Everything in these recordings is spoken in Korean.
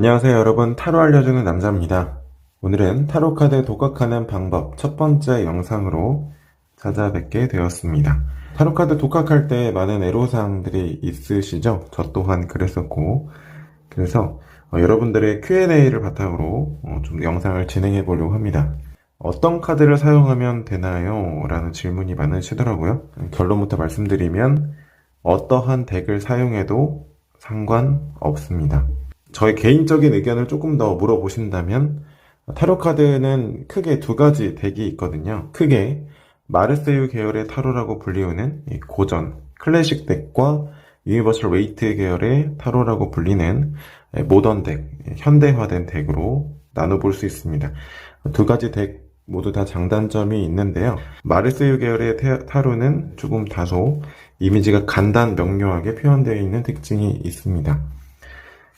안녕하세요 여러분, 타로 알려주는 남자입니다. 오늘은 타로 카드 독학하는 방법 첫 번째 영상으로 찾아뵙게 되었습니다. 타로 카드 독학할 때 많은 애로사항들이 있으시죠? 저 또한 그랬었고, 그래서 여러분들의 Q&A를 바탕으로 좀 영상을 진행해 보려고 합니다. 어떤 카드를 사용하면 되나요? 라는 질문이 많으시더라고요. 결론부터 말씀드리면 어떠한 덱을 사용해도 상관없습니다. 저의 개인적인 의견을 조금 더 물어보신다면 타로 카드는 크게 두 가지 덱이 있거든요. 크게 마르세유 계열의 타로라고 불리우는 고전 클래식 덱과 유니버설 웨이트 계열의 타로라고 불리는 모던 덱, 현대화된 덱으로 나눠볼 수 있습니다. 두 가지 덱 모두 다 장단점이 있는데요. 마르세유 계열의 타로는 조금 다소 이미지가 간단 명료하게 표현되어 있는 특징이 있습니다.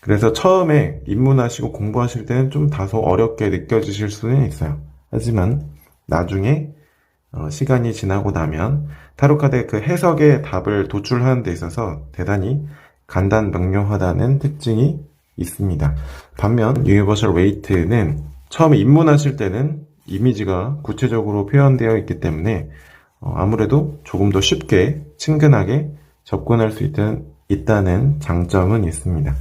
그래서 처음에 입문하시고 공부하실 때는 좀 다소 어렵게 느껴지실 수는 있어요. 하지만 나중에 시간이 지나고 나면 타로카드의 그 해석의 답을 도출하는 데 있어서 대단히 간단 명료하다는 특징이 있습니다. 반면 유니버설 웨이트는 처음에 입문하실 때는 이미지가 구체적으로 표현되어 있기 때문에 아무래도 조금 더 쉽게 친근하게 접근할 수 있다는 장점은 있습니다.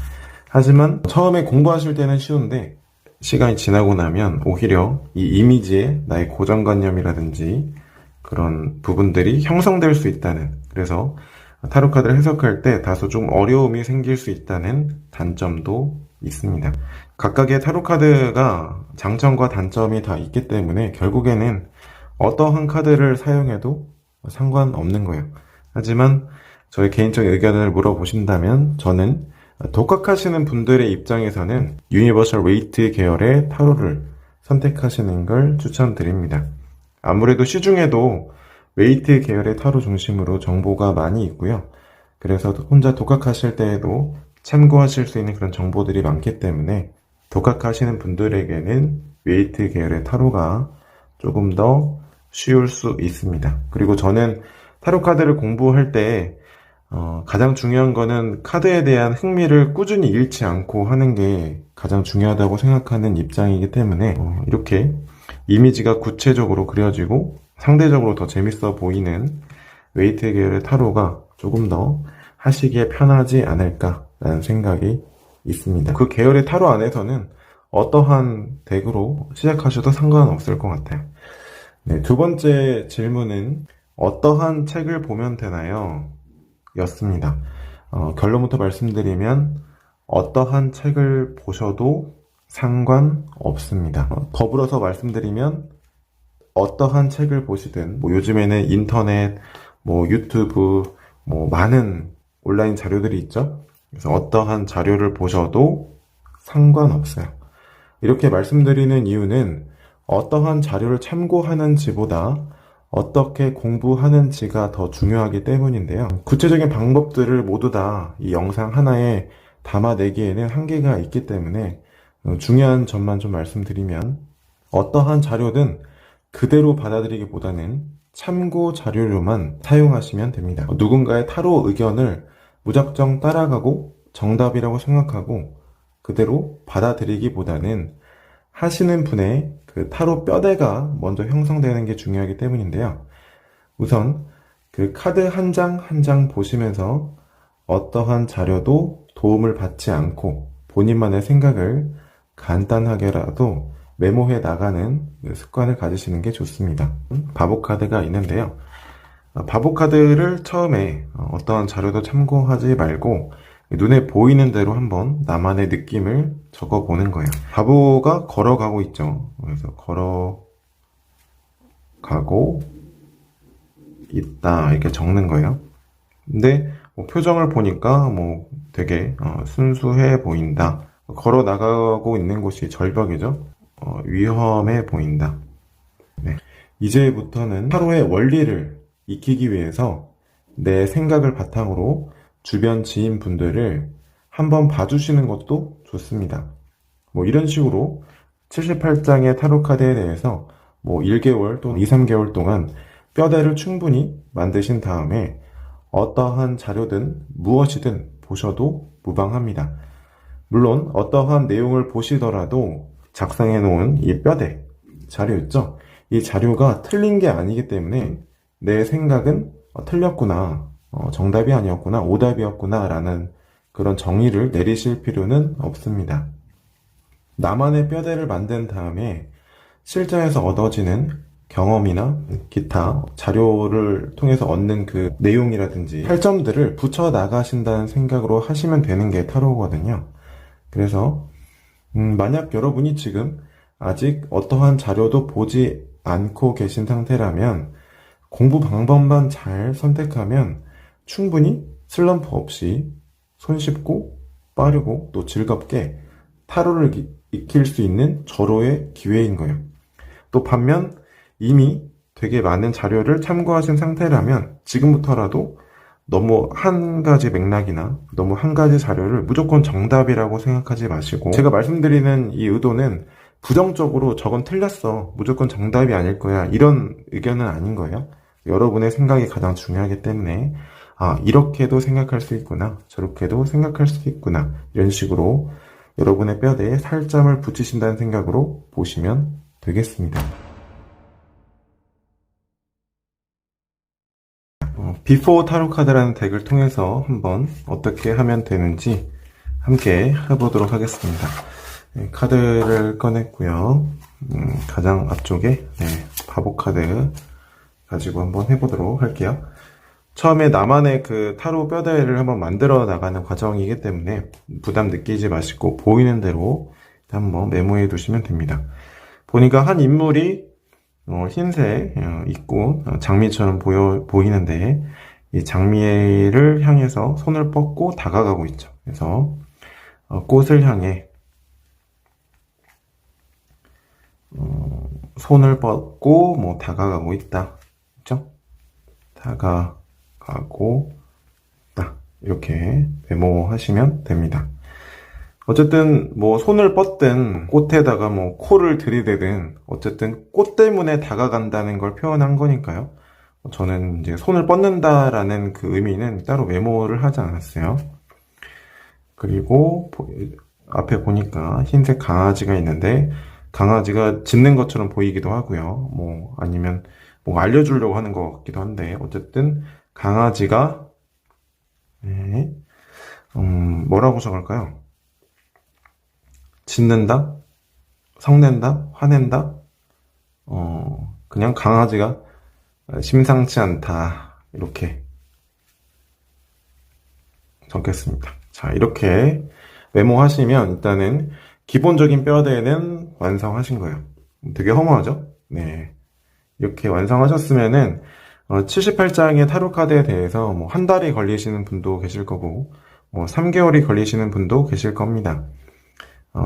하지만 처음에 공부하실 때는 쉬운데 시간이 지나고 나면 오히려 이 이미지에 나의 고정관념이라든지 그런 부분들이 형성될 수 있다는, 그래서 타로 카드를 해석할 때 다소 좀 어려움이 생길 수 있다는 단점도 있습니다. 각각의 타로 카드가 장점과 단점이 다 있기 때문에 결국에는 어떠한 카드를 사용해도 상관없는 거예요. 하지만 저의 개인적인 의견을 물어보신다면 저는 독학하시는 분들의 입장에서는 유니버설 웨이트 계열의 타로를 선택하시는 걸 추천드립니다. 아무래도 시중에도 웨이트 계열의 타로 중심으로 정보가 많이 있고요. 그래서 혼자 독학하실 때에도 참고하실 수 있는 그런 정보들이 많기 때문에 독학하시는 분들에게는 웨이트 계열의 타로가 조금 더 쉬울 수 있습니다. 그리고 저는 타로 카드를 공부할 때 가장 중요한 거는 카드에 대한 흥미를 꾸준히 잃지 않고 하는 게 가장 중요하다고 생각하는 입장이기 때문에 이렇게 이미지가 구체적으로 그려지고 상대적으로 더 재밌어 보이는 웨이트 계열의 타로가 조금 더 하시기에 편하지 않을까라는 생각이 있습니다. 그 계열의 타로 안에서는 어떠한 덱으로 시작하셔도 상관없을 것 같아요. 네, 두 번째 질문은 어떠한 책을 보면 되나요? 였습니다. 결론부터 말씀드리면 어떠한 책을 보셔도 상관없습니다. 더불어서 말씀드리면 어떠한 책을 보시든 요즘에는 인터넷, 유튜브, 많은 온라인 자료들이 있죠. 그래서 어떠한 자료를 보셔도 상관없어요. 이렇게 말씀드리는 이유는 어떠한 자료를 참고하는지보다 어떻게 공부하는지가 더 중요하기 때문인데요. 구체적인 방법들을 모두 다 이 영상 하나에 담아내기에는 한계가 있기 때문에 중요한 점만 좀 말씀드리면 어떠한 자료든 그대로 받아들이기보다는 참고 자료로만 사용하시면 됩니다. 누군가의 타로 의견을 무작정 따라가고 정답이라고 생각하고 그대로 받아들이기보다는 하시는 분의 그 타로 뼈대가 먼저 형성되는 게 중요하기 때문인데요. 우선 그 카드 한 장 한 장 보시면서 어떠한 자료도 도움을 받지 않고 본인만의 생각을 간단하게라도 메모해 나가는 습관을 가지시는 게 좋습니다. 바보 카드가 있는데요. 바보 카드를 처음에 어떠한 자료도 참고하지 말고 눈에 보이는 대로 한번 나만의 느낌을 적어보는 거예요. 바보가 걸어가고 있죠. 그래서 걸어가고 있다 이렇게 적는 거예요. 근데 표정을 보니까 되게 순수해 보인다. 걸어 나가고 있는 곳이 절벽이죠. 위험해 보인다. 네. 이제부터는 타로의 원리를 익히기 위해서 내 생각을 바탕으로 주변 지인분들을 한번 봐주시는 것도 좋습니다. 이런 식으로 78장의 타로 카드에 대해서 1개월 또는 2, 3개월 동안 뼈대를 충분히 만드신 다음에 어떠한 자료든 무엇이든 보셔도 무방합니다. 물론 어떠한 내용을 보시더라도 작성해 놓은 이 뼈대 자료 있죠? 이 자료가 틀린 게 아니기 때문에 내 생각은 틀렸구나, 정답이 아니었구나, 오답이었구나 라는 그런 정의를 내리실 필요는 없습니다. 나만의 뼈대를 만든 다음에 실전에서 얻어지는 경험이나 기타 자료를 통해서 얻는 그 내용이라든지 할점들을 붙여 나가신다는 생각으로 하시면 되는 게 타로거든요. 그래서 만약 여러분이 지금 아직 어떠한 자료도 보지 않고 계신 상태라면 공부 방법만 잘 선택하면 충분히 슬럼프 없이 손쉽고 빠르고 또 즐겁게 타로를 익힐 수 있는 절호의 기회인 거예요. 또 반면 이미 되게 많은 자료를 참고하신 상태라면 지금부터라도 너무 한 가지 맥락이나 너무 한 가지 자료를 무조건 정답이라고 생각하지 마시고, 제가 말씀드리는 이 의도는 부정적으로 저건 틀렸어, 무조건 정답이 아닐 거야, 이런 의견은 아닌 거예요. 여러분의 생각이 가장 중요하기 때문에 이렇게도 생각할 수 있구나, 저렇게도 생각할 수 있구나, 이런 식으로 여러분의 뼈대에 살점을 붙이신다는 생각으로 보시면 되겠습니다. 비포 타로 카드라는 덱을 통해서 한번 어떻게 하면 되는지 함께 해보도록 하겠습니다. 카드를 꺼냈고요. 가장 앞쪽에 바보 카드 가지고 한번 해보도록 할게요. 처음에 나만의 그 타로 뼈대를 한번 만들어 나가는 과정이기 때문에 부담 느끼지 마시고 보이는 대로 한번 메모해 두시면 됩니다. 보니까 한 인물이 흰색 입고 장미처럼 보이는데 이 장미를 향해서 손을 뻗고 다가가고 있죠. 그래서 꽃을 향해 손을 뻗고 다가가고 있다. 그렇죠? 다가가고 있다. 이렇게 메모하시면 됩니다. 어쨌든 손을 뻗든 꽃에다가 코를 들이대든 어쨌든 꽃 때문에 다가간다는 걸 표현한 거니까요. 저는 이제 손을 뻗는다라는 그 의미는 따로 메모를 하지 않았어요. 그리고 앞에 보니까 흰색 강아지가 있는데 강아지가 짖는 것처럼 보이기도 하고요. 아니면 알려주려고 하는 것 같기도 한데 어쨌든 강아지가 뭐라고 적을까요? 짖는다? 성낸다? 화낸다? 그냥 강아지가 심상치 않다. 이렇게 적겠습니다. 자, 이렇게 메모하시면 일단은 기본적인 뼈대는 완성하신 거예요. 되게 허무하죠? 네. 이렇게 완성하셨으면은 78장의 타로 카드에 대해서 한 달이 걸리시는 분도 계실 거고 3개월이 걸리시는 분도 계실 겁니다.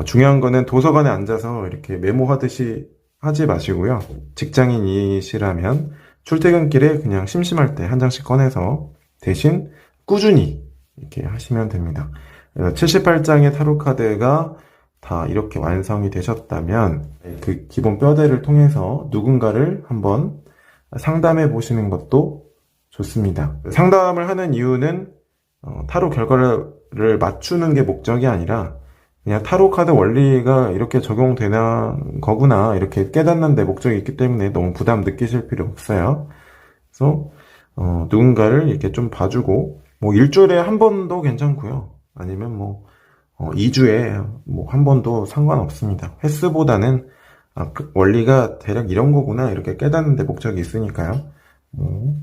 중요한 거는 도서관에 앉아서 이렇게 메모하듯이 하지 마시고요. 직장인이시라면 출퇴근길에 그냥 심심할 때 한 장씩 꺼내서 대신 꾸준히 이렇게 하시면 됩니다. 78장의 타로 카드가 다 이렇게 완성이 되셨다면 그 기본 뼈대를 통해서 누군가를 한번 상담해 보시는 것도 좋습니다. 상담을 하는 이유는 타로 결과를 맞추는 게 목적이 아니라 그냥 타로 카드 원리가 이렇게 적용되는 거구나, 이렇게 깨닫는 데 목적이 있기 때문에 너무 부담 느끼실 필요 없어요. 그래서 누군가를 이렇게 좀 봐주고 일주일에 한 번도 괜찮고요. 아니면 2주에 한 번도 상관없습니다. 횟수보다는 그 원리가 대략 이런 거구나, 이렇게 깨닫는 데 목적이 있으니까요.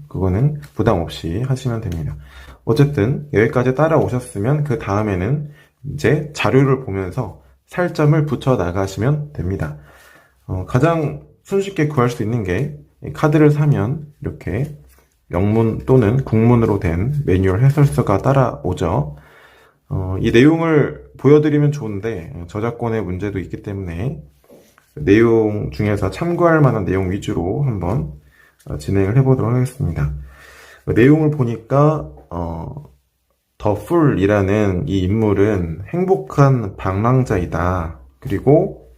그거는 부담 없이 하시면 됩니다. 어쨌든 여기까지 따라오셨으면 그 다음에는 이제 자료를 보면서 살점을 붙여 나가시면 됩니다. 가장 손쉽게 구할 수 있는 게 카드를 사면 이렇게 영문 또는 국문으로 된 매뉴얼 해설서가 따라오죠. 이 내용을 보여드리면 좋은데 저작권의 문제도 있기 때문에 내용 중에서 참고할 만한 내용 위주로 한번 진행을 해보도록 하겠습니다. 내용을 보니까 더 풀이라는 이 인물은 행복한 방랑자이다. 그리고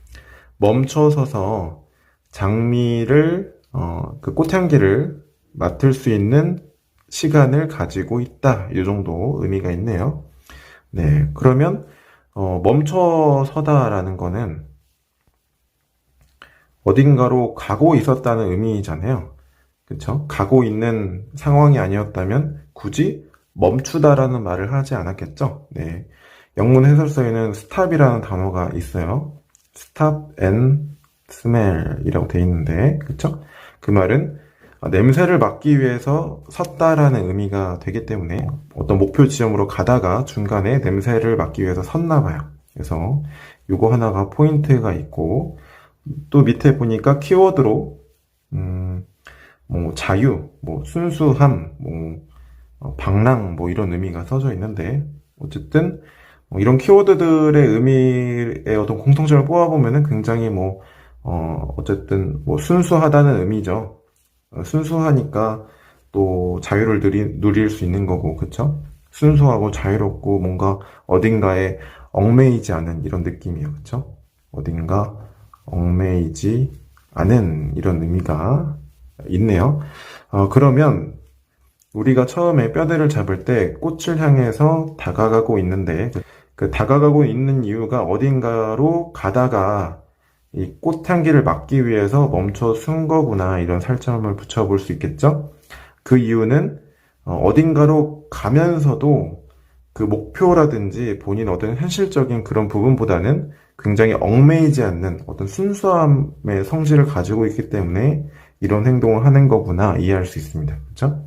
멈춰서서 장미를 그 꽃향기를 맡을 수 있는 시간을 가지고 있다. 이 정도 의미가 있네요. 네, 그러면 멈춰서다라는 거는 어딘가로 가고 있었다는 의미잖아요. 그쵸? 가고 있는 상황이 아니었다면 굳이 멈추다라는 말을 하지 않았겠죠? 네. 영문 해설서에는 stop이라는 단어가 있어요. stop and smell 이라고 돼 있는데, 그쵸? 그 말은 냄새를 맡기 위해서 섰다라는 의미가 되기 때문에 어떤 목표 지점으로 가다가 중간에 냄새를 맡기 위해서 섰나 봐요. 그래서 요거 하나가 포인트가 있고, 또 밑에 보니까 키워드로 뭐 자유, 뭐 순수함, 뭐 방랑 뭐 이런 의미가 써져 있는데, 어쨌든 이런 키워드들의 의미의 어떤 공통점을 뽑아보면은 굉장히 어쨌든 뭐 순수하다는 의미죠. 순수하니까 또 자유를 누릴 수 있는 거고, 그쵸? 순수하고 자유롭고 뭔가 어딘가에 얽매이지 않은 이런 느낌이에요. 그쵸? 어딘가 얽매이지 않은 이런 의미가 있네요. 그러면 우리가 처음에 뼈대를 잡을 때 꽃을 향해서 다가가고 있는데, 그 다가가고 있는 이유가 어딘가로 가다가 이 꽃향기를 맡기 위해서 멈춰 쓴 거구나, 이런 살점을 붙여볼 수 있겠죠? 그 이유는 어딘가로 가면서도 그 목표라든지 본인 어떤 현실적인 그런 부분보다는 굉장히 얽매이지 않는 어떤 순수함의 성질을 가지고 있기 때문에 이런 행동을 하는 거구나 이해할 수 있습니다. 그렇죠?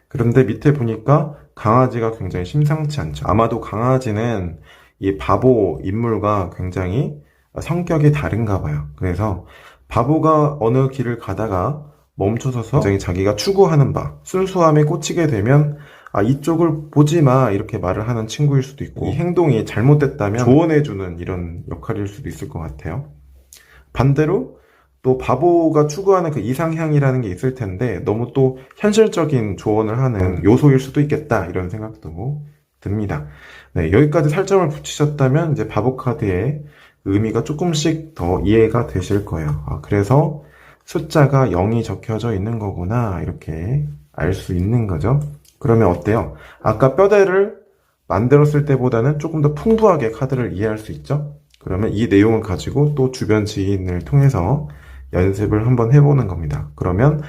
그런데 밑에 보니까 강아지가 굉장히 심상치 않죠. 아마도 강아지는 이 바보 인물과 굉장히 성격이 다른가 봐요. 그래서 바보가 어느 길을 가다가 멈춰서서 굉장히 자기가 추구하는 바, 순수함에 꽂히게 되면 이쪽을 보지 마, 이렇게 말을 하는 친구일 수도 있고, 이 행동이 잘못됐다면 조언해주는 이런 역할일 수도 있을 것 같아요. 반대로 또 바보가 추구하는 그 이상향이라는 게 있을 텐데 너무 또 현실적인 조언을 하는 요소일 수도 있겠다, 이런 생각도 듭니다. 네, 여기까지 살점을 붙이셨다면 이제 바보 카드의 의미가 조금씩 더 이해가 되실 거예요. 그래서 숫자가 0이 적혀져 있는 거구나, 이렇게 알 수 있는 거죠. 그러면 어때요? 아까 뼈대를 만들었을 때보다는 조금 더 풍부하게 카드를 이해할 수 있죠? 그러면 이 내용을 가지고 또 주변 지인을 통해서 연습을 한번 해보는 겁니다. 그러면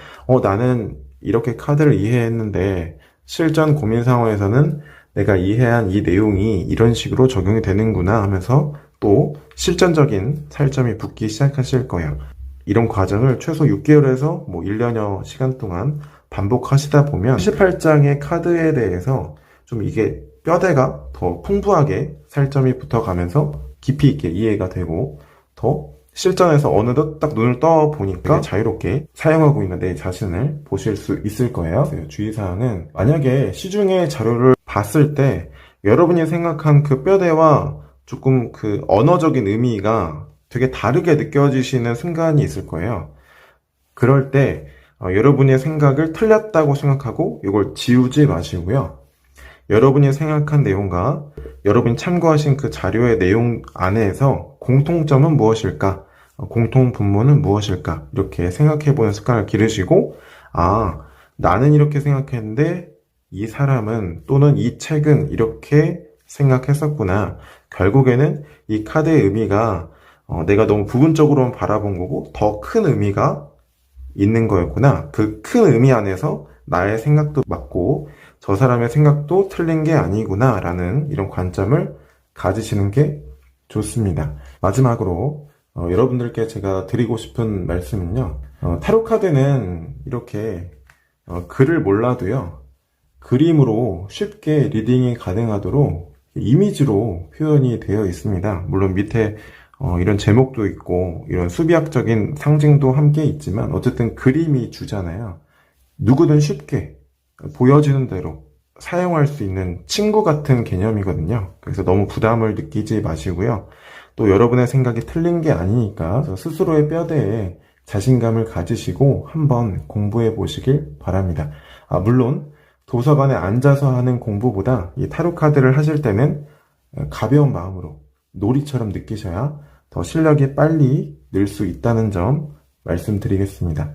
나는 이렇게 카드를 이해했는데 실전 고민 상황에서는 내가 이해한 이 내용이 이런 식으로 적용이 되는구나 하면서 또 실전적인 살점이 붙기 시작하실 거예요. 이런 과정을 최소 6개월에서 1년여 시간 동안 반복하시다 보면 78장의 카드에 대해서 좀 이게 뼈대가 더 풍부하게 살점이 붙어가면서 깊이 있게 이해가 되고, 더 실전에서 어느덧 딱 눈을 떠 보니까 자유롭게 사용하고 있는 내 자신을 보실 수 있을 거예요. 주의사항은, 만약에 시중의 자료를 봤을 때 여러분이 생각한 그 뼈대와 조금 그 언어적인 의미가 되게 다르게 느껴지시는 순간이 있을 거예요. 그럴 때 여러분의 생각을 틀렸다고 생각하고 이걸 지우지 마시고요. 여러분이 생각한 내용과 여러분이 참고하신 그 자료의 내용 안에서 공통점은 무엇일까? 공통 분모는 무엇일까? 이렇게 생각해보는 습관을 기르시고, 나는 이렇게 생각했는데 이 사람은 또는 이 책은 이렇게 생각했었구나. 결국에는 이 카드의 의미가 내가 너무 부분적으로만 바라본 거고 더 큰 의미가 있는 거였구나. 그 큰 의미 안에서 나의 생각도 맞고 저 사람의 생각도 틀린 게 아니구나 라는 이런 관점을 가지시는 게 좋습니다. 마지막으로 여러분들께 제가 드리고 싶은 말씀은요, 타로 카드는 이렇게 글을 몰라도요, 그림으로 쉽게 리딩이 가능하도록 이미지로 표현이 되어 있습니다. 물론 밑에 이런 제목도 있고 이런 수비학적인 상징도 함께 있지만 어쨌든 그림이 주잖아요. 누구든 쉽게 보여지는 대로 사용할 수 있는 친구 같은 개념이거든요. 그래서 너무 부담을 느끼지 마시고요. 또 여러분의 생각이 틀린 게 아니니까 스스로의 뼈대에 자신감을 가지시고 한번 공부해 보시길 바랍니다. 물론 도서관에 앉아서 하는 공부보다 이 타로 카드를 하실 때는 가벼운 마음으로 놀이처럼 느끼셔야 더 실력이 빨리 늘 수 있다는 점 말씀드리겠습니다.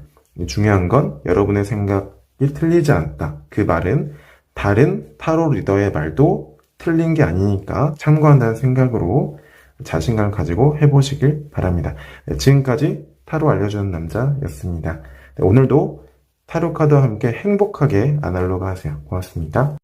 중요한 건 여러분의 생각이 틀리지 않다. 그 말은 다른 타로 리더의 말도 틀린 게 아니니까 참고한다는 생각으로 자신감 가지고 해보시길 바랍니다. 네, 지금까지 타로 알려주는 남자였습니다. 네, 오늘도 타로 카드와 함께 행복하게 아날로그 하세요. 고맙습니다.